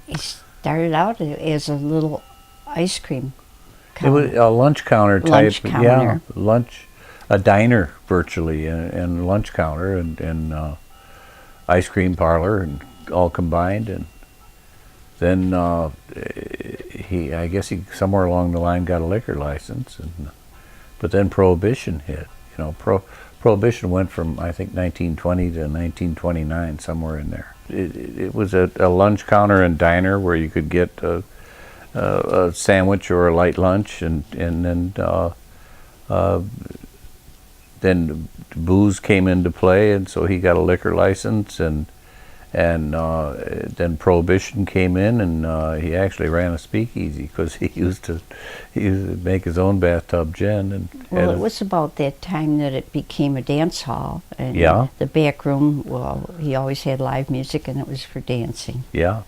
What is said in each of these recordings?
He started out as a little ice cream It was counter, a lunch counter type, lunch yeah, counter. lunch, a diner virtually, and lunch counter and ice cream parlor and all combined. And then I guess he somewhere along the line got a liquor license, but then Prohibition hit. Prohibition went from I think 1920 to 1929, somewhere in there. It was a lunch counter and diner where you could get a sandwich or a light lunch, and then booze came into play, and so he got a liquor license, and then Prohibition came in, and he actually ran a speakeasy because he used to make his own bathtub gin. And Well, it was about that time that it became a dance hall, and Yeah. the back room. Well, he always had live music, and it was for dancing. yeah,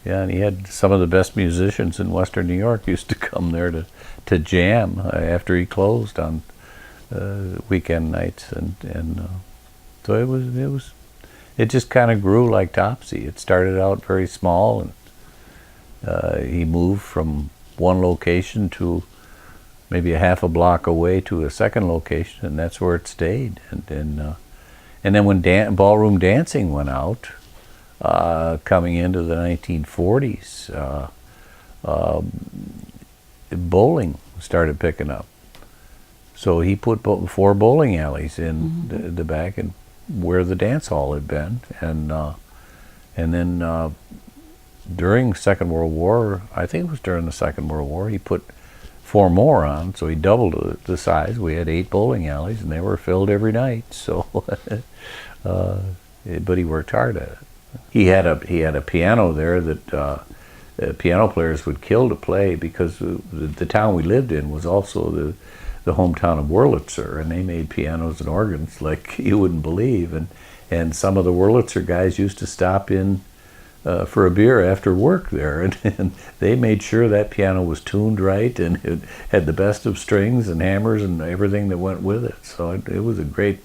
and he had some of the best musicians in Western New York used to come there to jam after he closed on weekend nights, and so it just kind of grew like Topsy. It started out very small, and he moved from one location to maybe a half a block away to a second location, and that's where it stayed. And then when ballroom dancing went out, coming into the 1940s, bowling started picking up. So he put 4 bowling alleys in the back, and where the dance hall had been, and then during Second World War, I think it was during the Second World War, he put 4 more on, so he doubled the size. We had 8 bowling alleys, and they were filled every night. So, but he worked hard at it. He had a piano there that piano players would kill to play, because the town we lived in was also the hometown of Wurlitzer, and they made pianos and organs like you wouldn't believe. And some of the Wurlitzer guys used to stop in for a beer after work there, and they made sure that piano was tuned right, and it had the best of strings and hammers and everything that went with it. So it was a great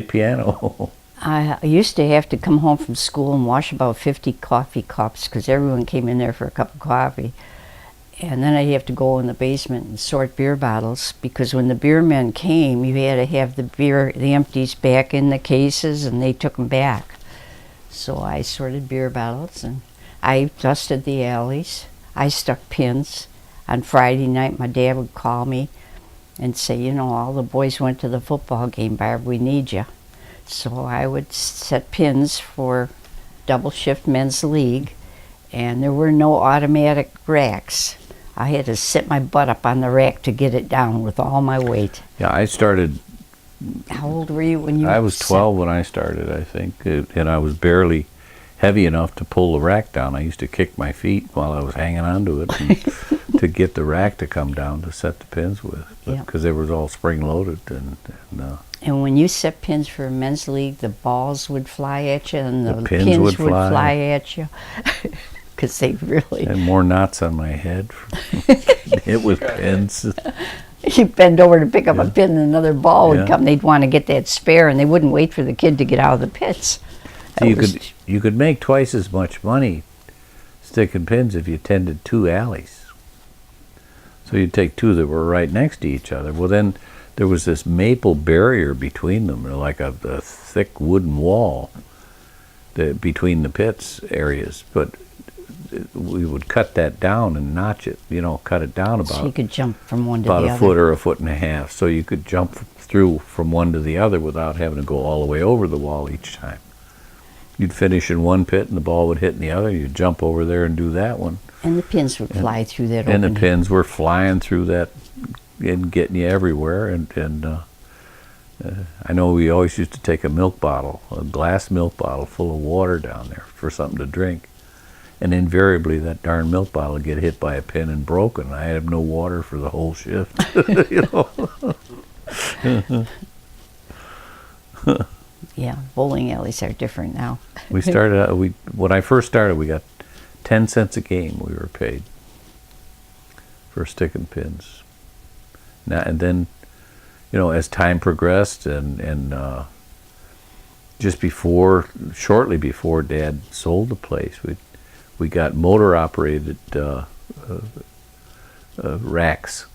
piano. I used to have to come home from school and wash about 50 coffee cups because everyone came in there for a cup of coffee. And then I'd have to go in the basement and sort beer bottles, because when the beer men came, you had to have the empties back in the cases, and they took them back. So I sorted beer bottles, and I dusted the alleys. I stuck pins. On Friday night, my dad would call me and say, all the boys went to the football game, Barb, we need you. So I would set pins for double shift men's league, and there were no automatic racks. I had to sit my butt up on the rack to get it down with all my weight. Yeah, I started. How old were you when you? I was 12 when I started, I think, and I was barely heavy enough to pull the rack down. I used to kick my feet while I was hanging onto it to get the rack to come down to set the pins with, because they were all spring loaded. And when you set pins for a men's league, the balls would fly at you, and the pins would fly at you. Because they really... And more knots on my head. It was pins. You bend over to pick up a pin, and another ball would come. They'd want to get that spare, and they wouldn't wait for the kid to get out of the pits. You could make twice as much money sticking pins if you tended 2 alleys. So you'd take 2 that were right next to each other. Well, then there was this maple barrier between them, like a thick wooden wall between the pits areas. But we would cut that down and notch it, cut it down about. So you could jump from one to the other. About a foot or a foot and a half, so you could jump through from one to the other without having to go all the way over the wall each time. You'd finish in one pit, and the ball would hit in the other. You'd jump over there and do that one. And the pins would fly through that opening. And the pins were flying through that and getting you everywhere. And I know we always used to take a glass milk bottle full of water down there for something to drink. And invariably, that darn milk bottle would get hit by a pin and broken. I had no water for the whole shift. Yeah, bowling alleys are different now. We started out, when I first started, we got 10 cents a game we were paid for sticking pins. Now and then, as time progressed and shortly before Dad sold the place, we got motor operated racks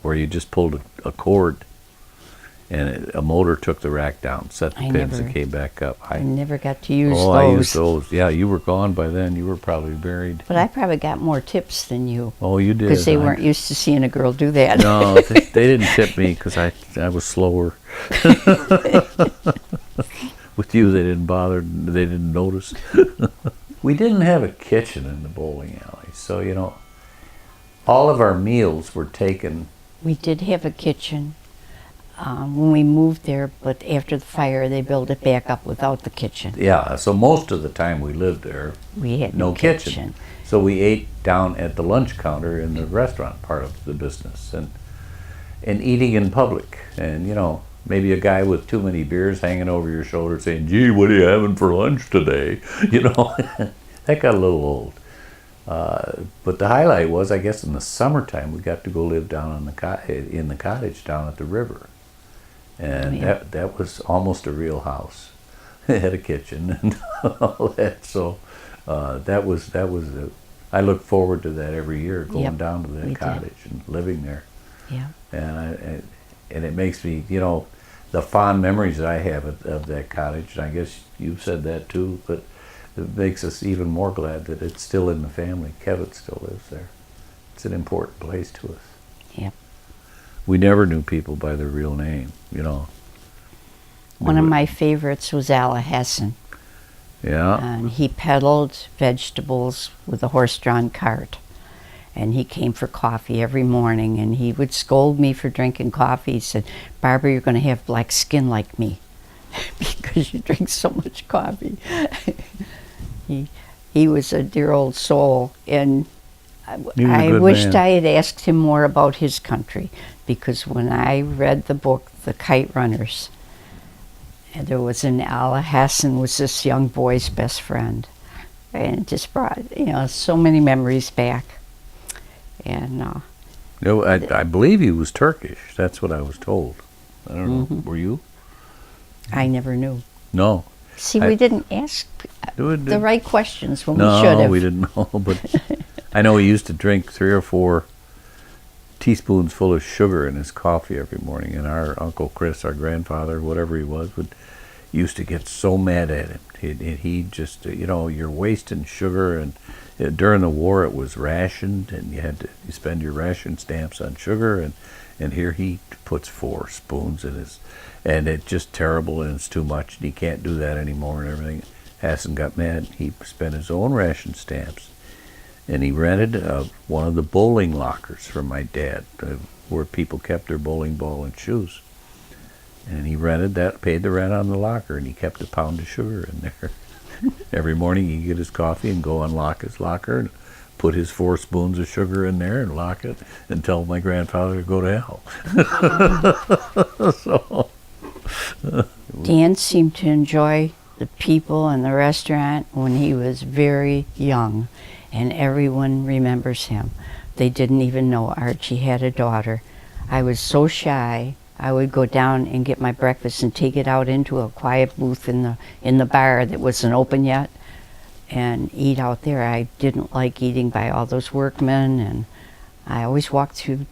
where you just pulled a cord, and a motor took the rack down, set the pins, and came back up. I never got to use oh, those. I used those. Yeah, you were gone by then. You were probably buried. But I probably got more tips than you. Oh, you did. Because they weren't used to seeing a girl do that. No, they didn't tip me because I was slower. With you, they didn't bother. They didn't notice. We didn't have a kitchen in the bowling alley, so all of our meals were taken. We did have a kitchen when we moved there, but after the fire, they built it back up without the kitchen. Yeah, so most of the time we lived there, We had no kitchen. So we ate down at the lunch counter in the restaurant part of the business, and eating in public. And maybe a guy with too many beers hanging over your shoulder saying, "Gee, what are you having for lunch today?" That got a little old. But the highlight was, I guess, in the summertime, we got to go live down in the cottage down at the river. And that was almost a real house. It had a kitchen and all that. So that was I look forward to that every year, going down to that cottage and living there. Yeah. And it makes me, the fond memories that I have of that cottage, and I guess you've said that too, but it makes us even more glad that it's still in the family. Kevin still lives there. It's an important place to us. Yep. We never knew people by their real name, One of my favorites was Allahassen. Yeah. And he peddled vegetables with a horse-drawn cart. And he came for coffee every morning, and he would scold me for drinking coffee. He said, "Barbara, you're going to have black skin like me because you drink so much coffee." He was a dear old soul, and I wished I had asked him more about his country, because when I read the book, The Kite Runners, and there was Allahassen was this young boy's best friend, and it just brought so many memories back. And I believe he was Turkish. That's what I was told. I don't know. Were you? I never knew. No. See, we didn't ask the right questions when we should have. No, we didn't know. But I know he used to drink 3 or 4 teaspoons full of sugar in his coffee every morning. And our Uncle Chris, our grandfather, whatever he was, used to get so mad at him. He just, you're wasting sugar. And during the war, it was rationed, and you had to spend your ration stamps on sugar. And here he puts 4 spoons in his, and it's just terrible, and it's too much, and he can't do that anymore and everything. Hassan got mad. He spent his own ration stamps, and he rented one of the bowling lockers from my dad, where people kept their bowling ball and shoes. And he rented that, paid the rent on the locker, and he kept a pound of sugar in there. Every morning he'd get his coffee and go unlock his locker and put his 4 spoons of sugar in there and lock it and tell my grandfather to go to hell. So Dan seemed to enjoy the people and the restaurant when he was very young, and everyone remembers him. They didn't even know Archie had a daughter. I was so shy. I would go down and get my breakfast and take it out into a quiet booth in the bar that wasn't open yet, and eat out there. I didn't like eating by all those workmen, and I always walked through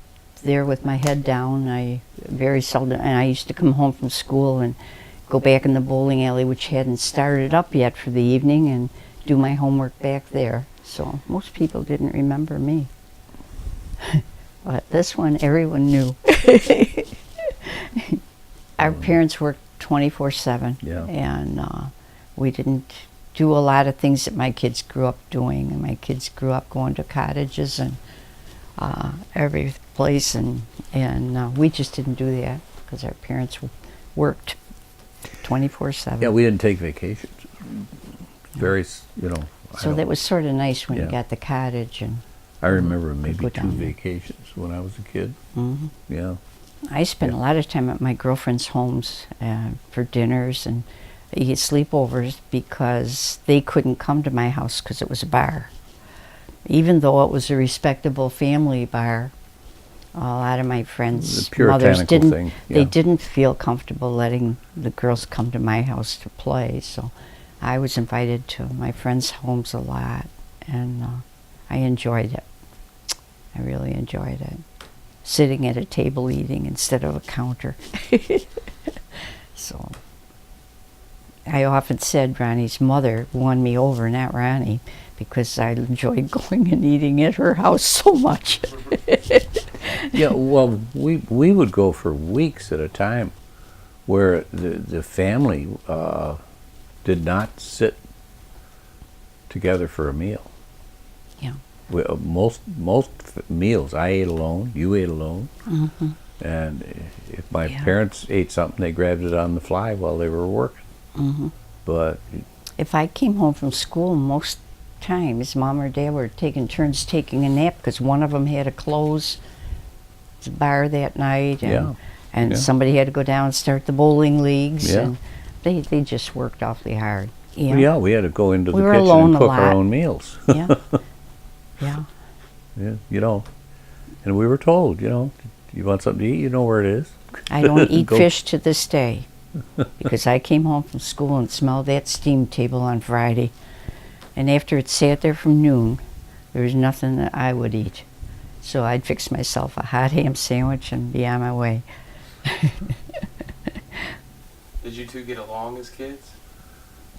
there with my head down. I very seldom, and I used to come home from school and go back in the bowling alley, which hadn't started up yet for the evening, and do my homework back there. So most people didn't remember me. But this one, everyone knew. Our parents worked 24/7, and we didn't do a lot of things that my kids grew up doing. And my kids grew up going to cottages and every place, and we just didn't do that because our parents worked 24/7. Yeah, we didn't take vacations. Very, So that was sort of nice when you got the cottage. And I remember maybe 2 vacations when I was a kid. Mm-hmm. Yeah. I spent a lot of time at my girlfriend's homes for dinners and sleepovers, because they couldn't come to my house because it was a bar. Even though it was a respectable family bar, A lot of my friends' The mothers puritanical didn't. thing, They yeah. didn't feel comfortable letting the girls come to my house to play, so I was invited to my friends' homes a lot, and I enjoyed it. I really enjoyed it. Sitting at a table eating instead of a counter. So I often said Ronnie's mother won me over, not Ronnie, because I enjoyed going and eating at her house so much. Yeah, well, we would go for weeks at a time, where the family did not sit together for a meal. Yeah. Most meals, I ate alone, you ate alone, Mm-hmm. and if my Yeah. parents ate something, they grabbed it on the fly while they were working. Mm-hmm. But If I came home from school, most times Mom or Dad were taking turns taking a nap because one of them had to close the bar that night, and Yeah. somebody had to go down and start the bowling leagues, Yeah. and they just worked awfully hard. well, yeah, we had to go into We the were kitchen alone and a cook our lot. own meals. Yeah. Yeah. Yeah, and we were told, you want something to eat, you know where it is. I don't eat Go- fish to this day because I came home from school and smelled that steam table on Friday. And after it sat there from noon, there was nothing that I would eat. So I'd fix myself a hot ham sandwich and be on my way. Did you two get along as kids?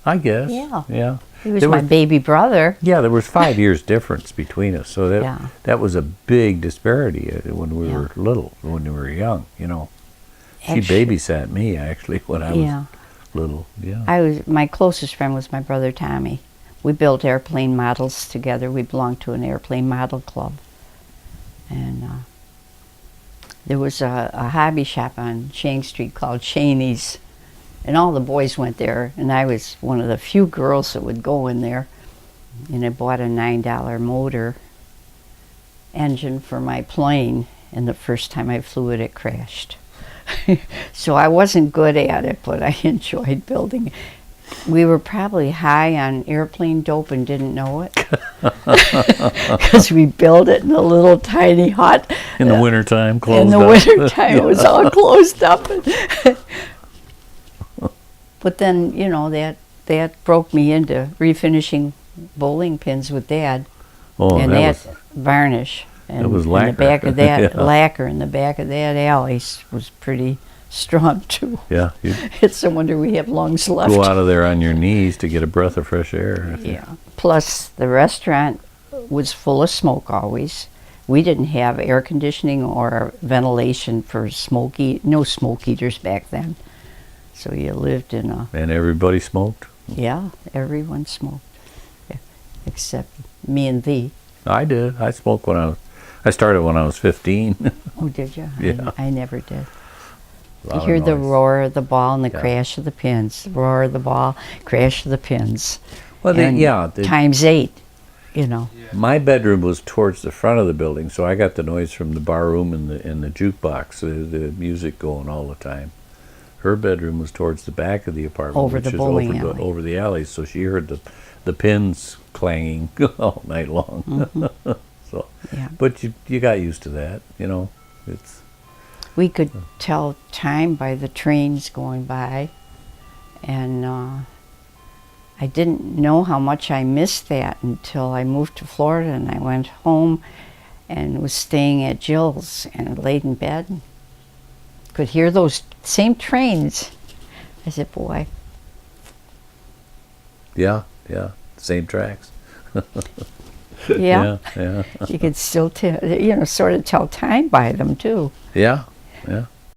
I guess. Yeah. Yeah. He was There my were- baby brother. Yeah, there was 5 years difference between us, so Yeah. that was a big disparity when we Yeah. were little, when we were young. She Actu- babysat me actually when I Yeah. was little. Yeah. My closest friend was my brother Tommy. We built airplane models together. We belonged to an airplane model club. And there was a hobby shop on Shang Street called Cheney's. And all the boys went there, and I was one of the few girls that would go in there. And I bought a $9 motor engine for my plane, and the first time I flew it, it crashed. So I wasn't good at it, but I enjoyed building. We were probably high on airplane dope and didn't know it. Because we built it in a little tiny hut. In the wintertime, closed In the up. wintertime, it was all closed up. But then, that broke me into refinishing bowling pins with Dad. Oh, And that that varnish. And was in lacquer. the back of that Yeah. lacquer in the back of that alley was pretty strong too. yeah, you It's a wonder we have lungs left. go out of there on your knees to get a breath of fresh air. I think. Yeah. Plus, the restaurant was full of smoke always. We didn't have air conditioning or ventilation for no smoke eaters back then. So you lived in a, And everybody smoked. yeah, everyone smoked. Except me and thee. I did. I smoked I started when I was 15. Oh, did you? Yeah. I never did. A You lot of hear the noise. roar of the ball and the Yeah. crash of the pins. The roar of the ball, crash of the pins. Well, And yeah. times 8, My bedroom was towards the front of the building, so I got the noise from the bar room and the jukebox, the music going all the time. Her bedroom was towards the back of the apartment, Over which the is bowling over alley. over the alley, so she heard the pins clanging all night long. So, Yeah. but you got used to that, It's We could tell time by the trains going by, and I didn't know how much I missed that until I moved to Florida and I went home and was staying at Jill's and laid in bed. And could hear those same trains. I said, boy, yeah, same tracks. yeah. yeah, You could still tell, sort of tell time by them too. yeah, yeah.